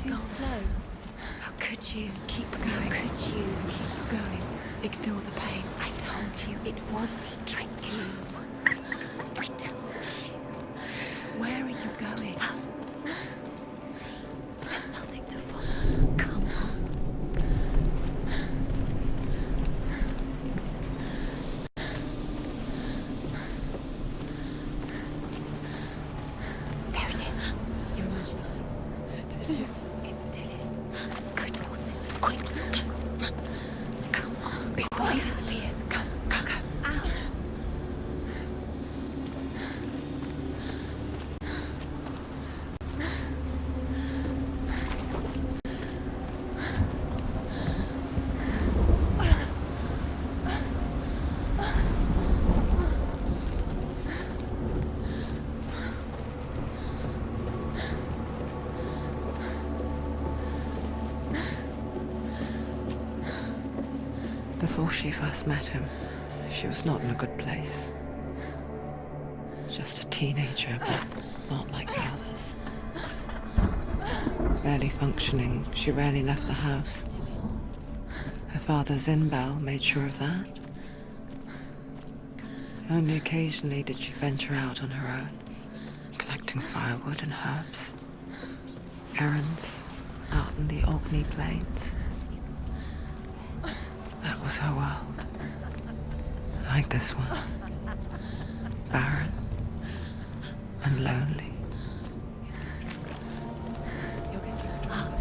too slow. How could you? Keep going. How could you? Keep going. Ignore the pain. I told you it was. He tricked you. I told you. Where are you going? See, There's nothing to follow. come on. There it is. Your imagination. It's still in. Go towards it. Quick, go, run. Come on. Before he disappears. Go, go, go. Ow. Before she first met him, she was not in a good place. Just a teenager, but not like the others. Barely functioning, she rarely left the house. Her father's in-bell made sure of that. Only occasionally did she venture out on her own, collecting firewood and herbs. Errands out in the Orkney Plains. That was her world. Like this one. Barren and lonely. You're getting stronger.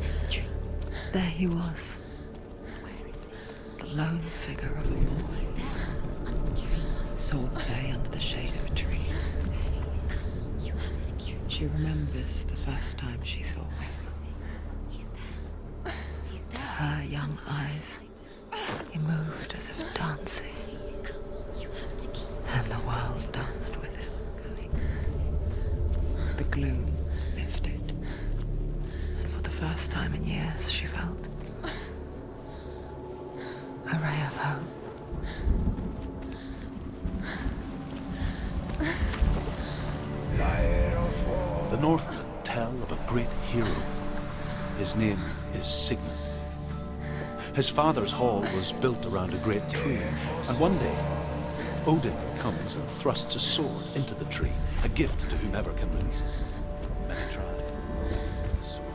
There's the tree. There he was, Where is he? the lone figure of a boy. He's there, under the tree. Sword play under the shade of a tree. You have to be. She remembers the first time she saw him. He's there. He's there. Her young eyes, he moved as if dancing, You have to keep. and the world danced with him. The gloom lifted, and for the first time in years she felt a ray of hope. The Northmen tell of a great hero. His name is Sigmund. His father's hall was built around a great tree, and one day, Odin comes and thrusts a sword into the tree, a gift to whomever can release it. Many try. The sword.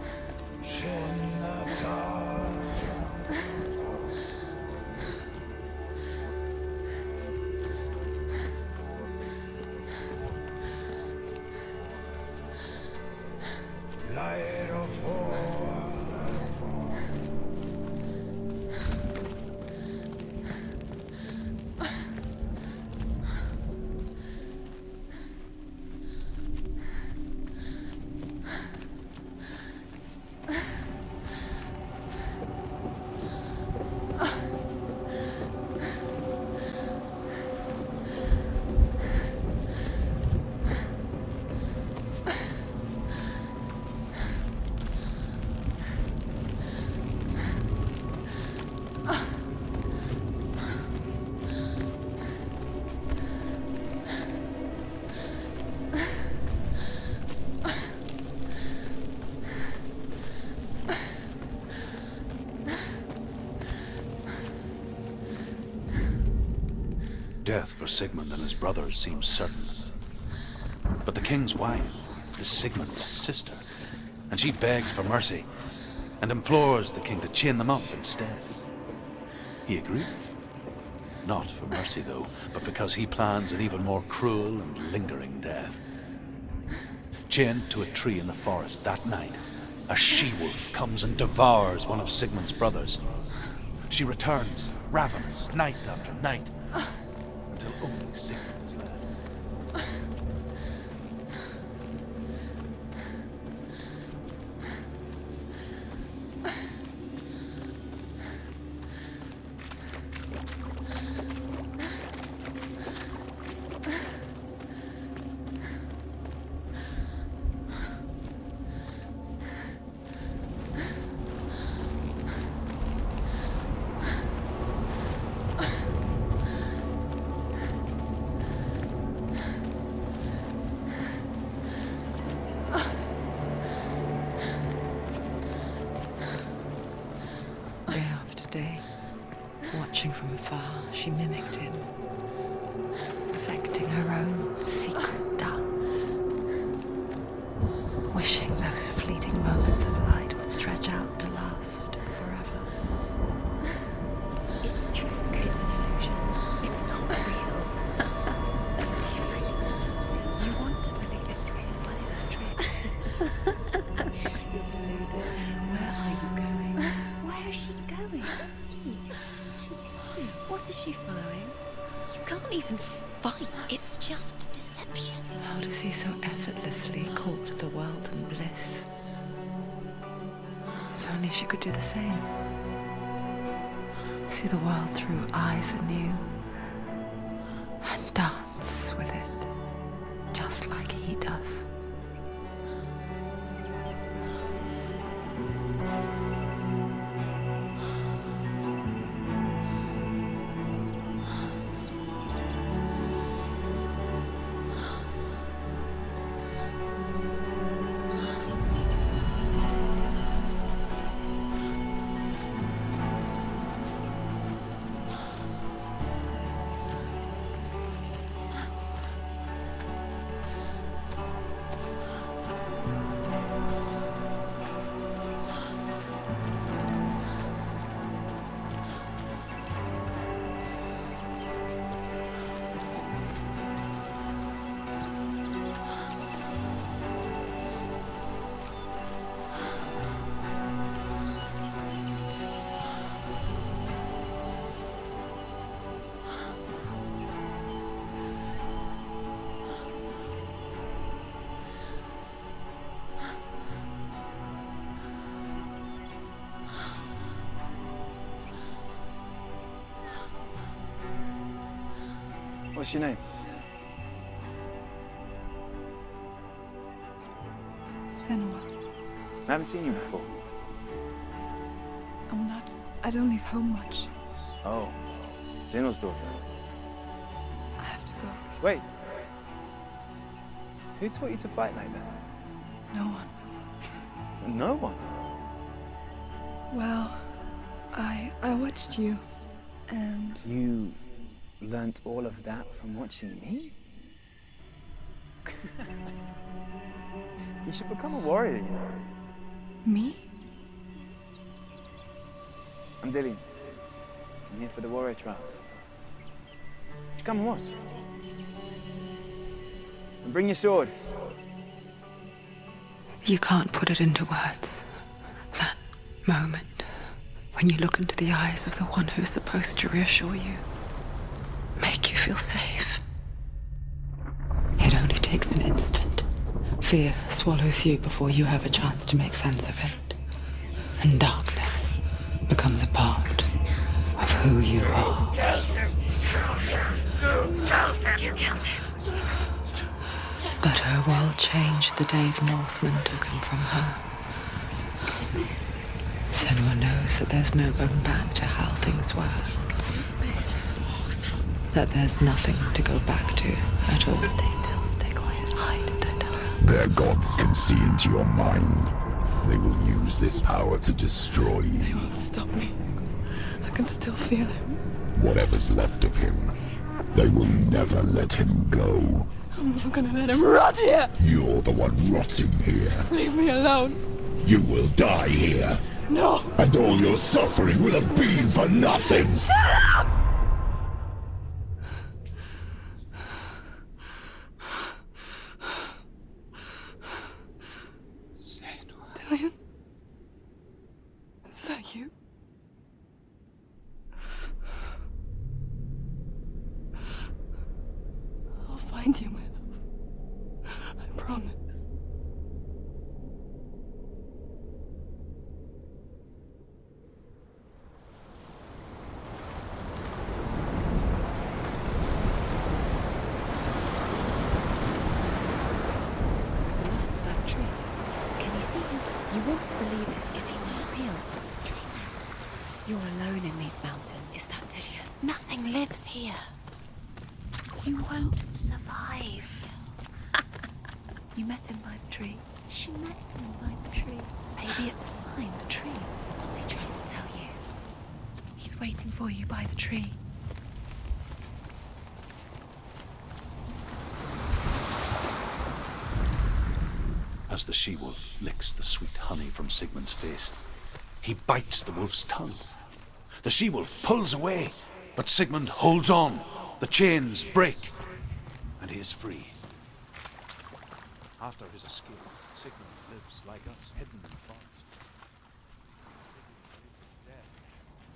Death for Sigmund and his brothers seems certain. But the king's wife is Sigmund's sister, and she begs for mercy and implores the king to chain them up instead. He agrees. Not for mercy, though, but because he plans an even more cruel and lingering death. Chained to a tree in the forest that night, a she-wolf comes and devours one of Sigmund's brothers. She returns, ravenous, night after night, until only Sigmund is left. Watching from afar, she mimicked him, perfecting her own secret dance, wishing those fleeting moments of light would stretch out to last forever. It's a trick. It's an illusion. It's not real. Don't you really? You want to believe it's real, but it's a trick. You're deluded. Where are you going? Where is she going? Please. What is she following? You can't even fight. It's just deception. How does he so effortlessly court the world and bliss? If only she could do the same. See the world through eyes anew and dance with it, just like he does. What's your name? Senua. I haven't seen you before. I don't leave home much. Oh, Zeno's daughter. I have to go. Wait. Who taught you to fight like that? No one. No one. Well, I watched you, and You learnt all of that from watching me? You should become a warrior, you know. me? I'm Dillian. I'm here for the warrior trials. Just come and watch. And bring your sword. You can't put it into words. That moment when you look into the eyes of the one who is supposed to reassure you, make you feel safe. It only takes an instant. Fear swallows you before you have a chance to make sense of it. And darkness becomes a part of who you are. You killed him. But her world changed the day the Northmen took him from her. Senua knows that there's no going back to how things were. That there's nothing to go back to at all. Stay still, stay quiet, hide, don't tell her. Their gods can see into your mind. They will use this power to destroy They you. won't stop me. I can still feel him. Whatever's left of him, they will never let him go. I'm not gonna let him rot here. You're the one rotting here. Leave me alone. You will die here, No. and all your suffering will have been for nothing. Dillian? Is that you? I'll find you, my love. I promise. That tree. Can you see him? You want to believe it. Is he It's not real. Is he there? You're alone in these mountains. Is that Dillian? Nothing lives here. You won't survive. You met him by the tree. She met him by the tree. Maybe it's a sign, the tree. What's he trying to tell you? He's He's waiting for you by the tree. As the she-wolf licks the sweet honey from Sigmund's face, he bites the wolf's tongue. The she-wolf pulls away, but Sigmund holds on. The chains break, and he is free. After his escape, Sigmund lives like us, hidden in the forest.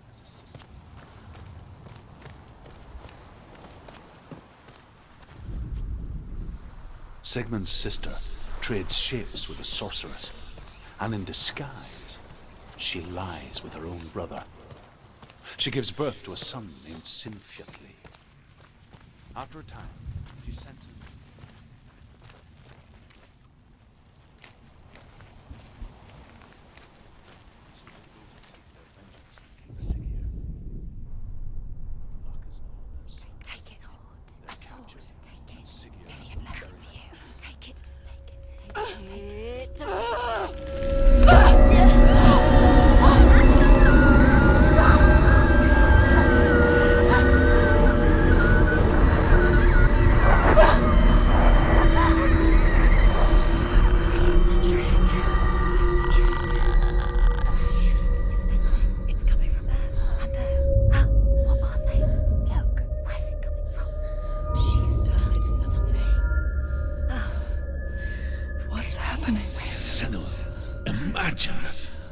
As his sister. Sigmund's sister trades shapes with a sorceress, and in disguise, she lies with her own brother. She gives birth to a son named Sinfjotli. After a time, she sends him. Take it. A sword. Take it. Dillion left it for you. Take it. Take it. It's a trick. It's ending. It's coming from there and there. Oh, what are they? Look, where's it coming from? She started something. Oh. What's happening? Senua, imagine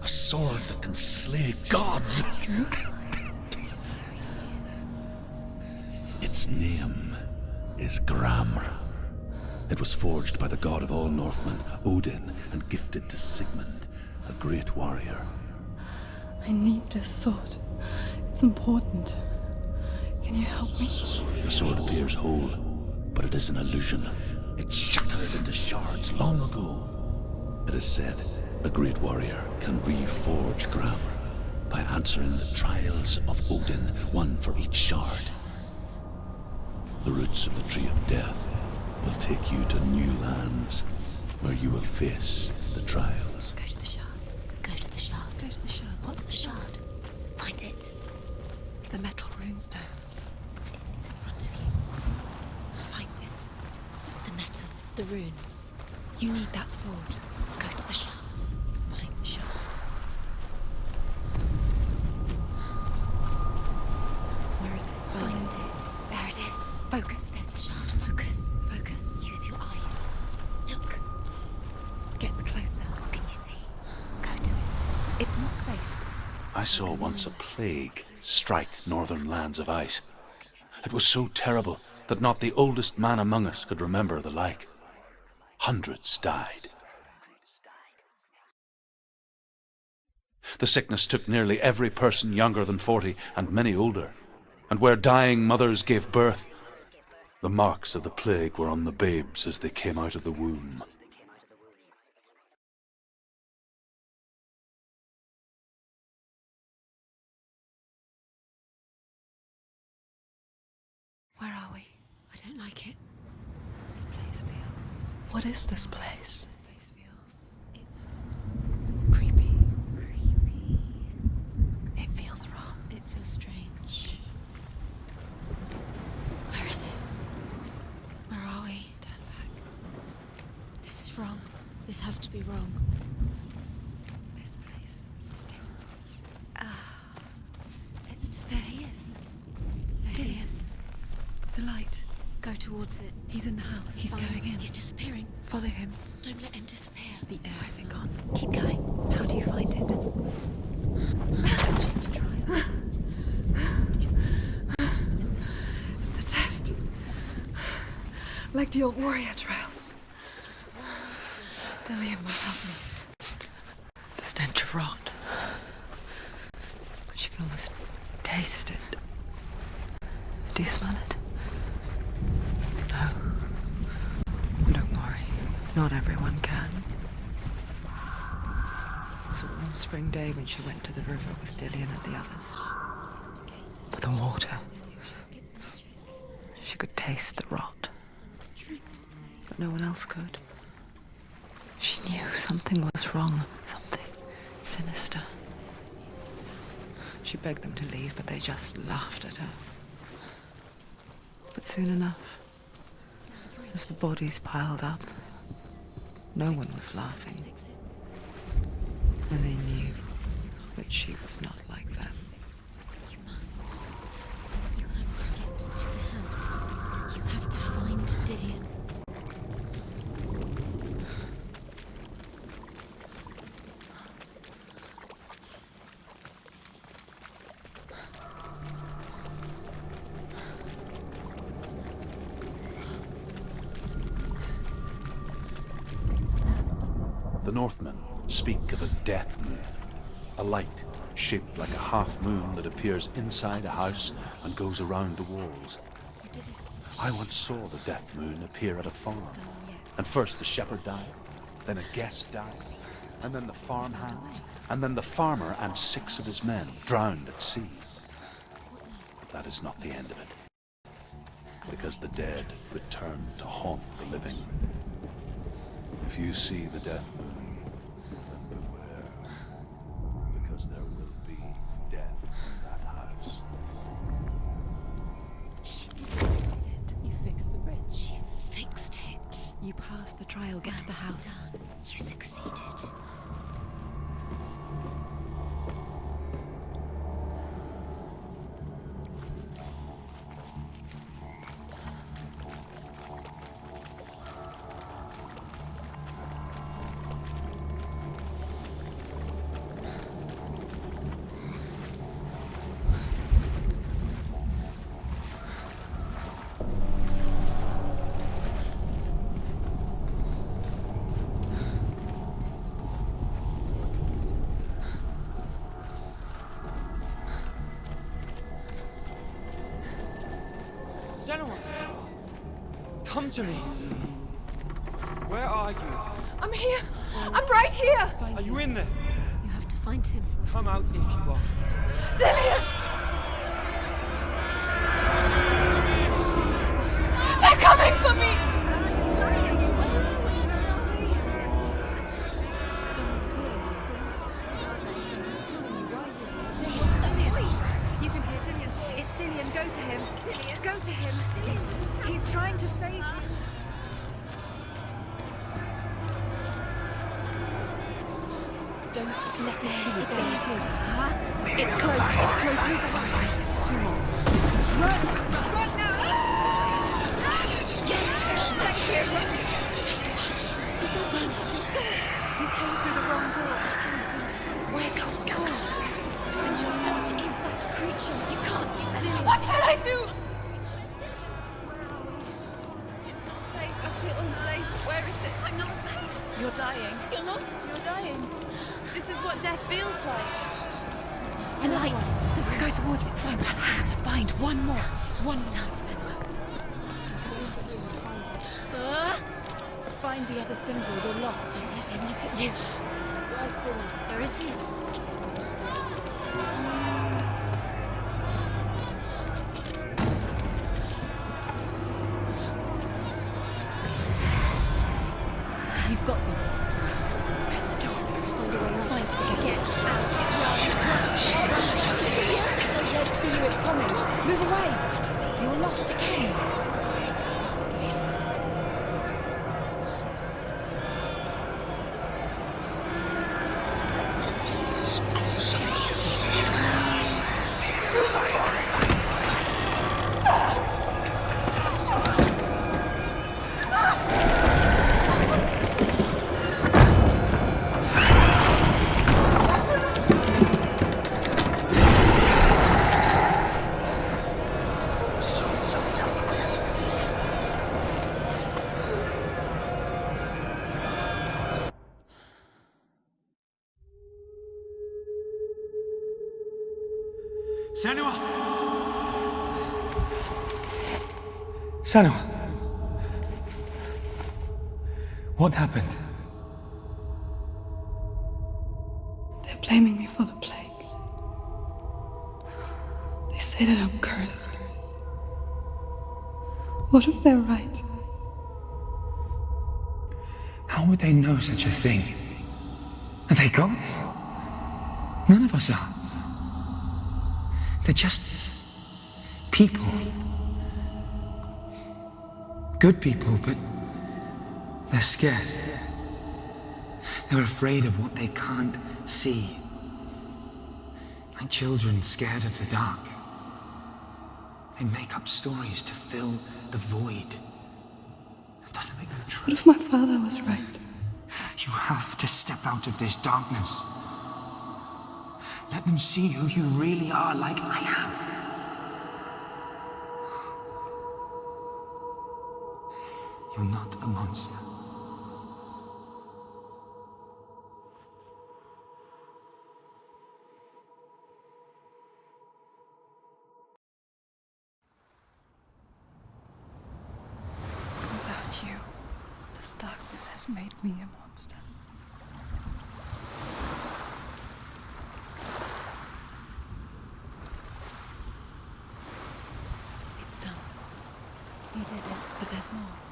a sword that can slay gods. Its name is Gramr. It was forged by the god of all Northmen, Odin, and gifted to Sigmund, a great warrior. I need this sword. It's important. Can you help me? The sword appears whole, but it is an illusion. It shattered into shards long ago. It is said a great warrior can reforge Gramr by answering the trials of Odin, one for each shard. The roots of the Tree of Death will take you to new lands where you will face the trials. Go to the shards. Go to the shard. Go to the shards. What's the shard? Find it. It's the metal runestones. It's in front of you. Find it. The metal. The runes. You need that sword. Go to the shard. Find the shards. Where is it? Find it. There it is. Focus. There's the shard. Focus. Focus. Use your eyes. Look. Get closer. What can you see? Go to it. It's not safe. I saw once a plague strike northern lands of ice. It was so terrible that not the oldest man among us could remember the like. Hundreds died. The sickness took nearly every person younger than 40 and many older. And where dying mothers gave birth, the marks of the plague were on the babes as they came out of the womb. Where are we? I don't like it. This place feels... What is this place? This place feels... It's creepy. creepy. It feels wrong. It feels strange. Where is it? Where are we? Turn back. This is wrong. This has to be wrong. This place stinks. It's just There he is. There he is. The light. Go towards it. He's in the house. He's Find- going in. He's disappearing. Follow him. Don't let him disappear. The air's gone. Keep going. How do you find it? It's just a trial. It's a test. Like the old warrior trials. Dillion will help me. The stench of rot. But you can almost taste it. Do you smell it? No. Don't worry. Not everyone can. It was a warm spring day when she went to the river with Dillion and the others. But the water. She could taste the rot. But no one else could. She knew something was wrong. Something sinister. She begged them to leave, but they just laughed at her. But soon enough, as the bodies piled up, no one was laughing. And they knew that she was not like them. You must. You have to get to the house. You have to find Dillian. The Northmen speak of a death moon, a light shaped like a half moon that appears inside a house and goes around the walls. I once saw the death moon appear at a farm, and first the shepherd died, then a guest died, and then the farmhand, and then the farmer and 6 of his men drowned at sea. But that is not the end of it, because the dead return to haunt the living. If you see the death moon, then beware, because there will be death in that house. She fixed it. You fixed the bridge. She fixed it. You passed the trial. Get to the house. Done. You succeeded. Senua! Come to me! Where are you? I'm here. I'm right here. Are you in there? You have to find him. Come out if you are. Dillian! They're coming for me! Someone's calling you. Someone's calling you. Why are you? What's that voice? You can hear Dillian. It's Dillian. Go to him. Dillian. Go to him. He's trying to save you. Don't let it see it. It's close. It's close. Move away. 2 more. Run now! Run. You saw it. You came through the wrong door. Where's your sword? Defend yourself. Is that creature? You can't defend yourself. What should I do? It's not safe. I feel unsafe. Where is it? I'm not safe. You're dying. You're lost. You're dying. This is what death feels like. The light. The room. Go towards it. Focus. To find one more. One more. Done, Senua. Find the other symbol. You're lost. Don't let him look at you. Where's Dylan? Where is he? You've got them. Where's the door? Find a way out. Find the gate. Get out. Don't let it see you. It's coming. Move away. You're lost again. Senua! Senua! What happened? They're blaming me for the plague. They say that I'm cursed. What if they're right? How would they know such a thing? Are they gods? None of us are. They're just people. Good people, but they're scared. They're afraid of what they can't see. Like children scared of the dark. They make up stories to fill the void. It doesn't make them true. What if my father was right? You have to step out of this darkness. Let them see who you really are, like I have. You're not a monster. Without you, this darkness has made me a monster. It's done. You did it, but there's more.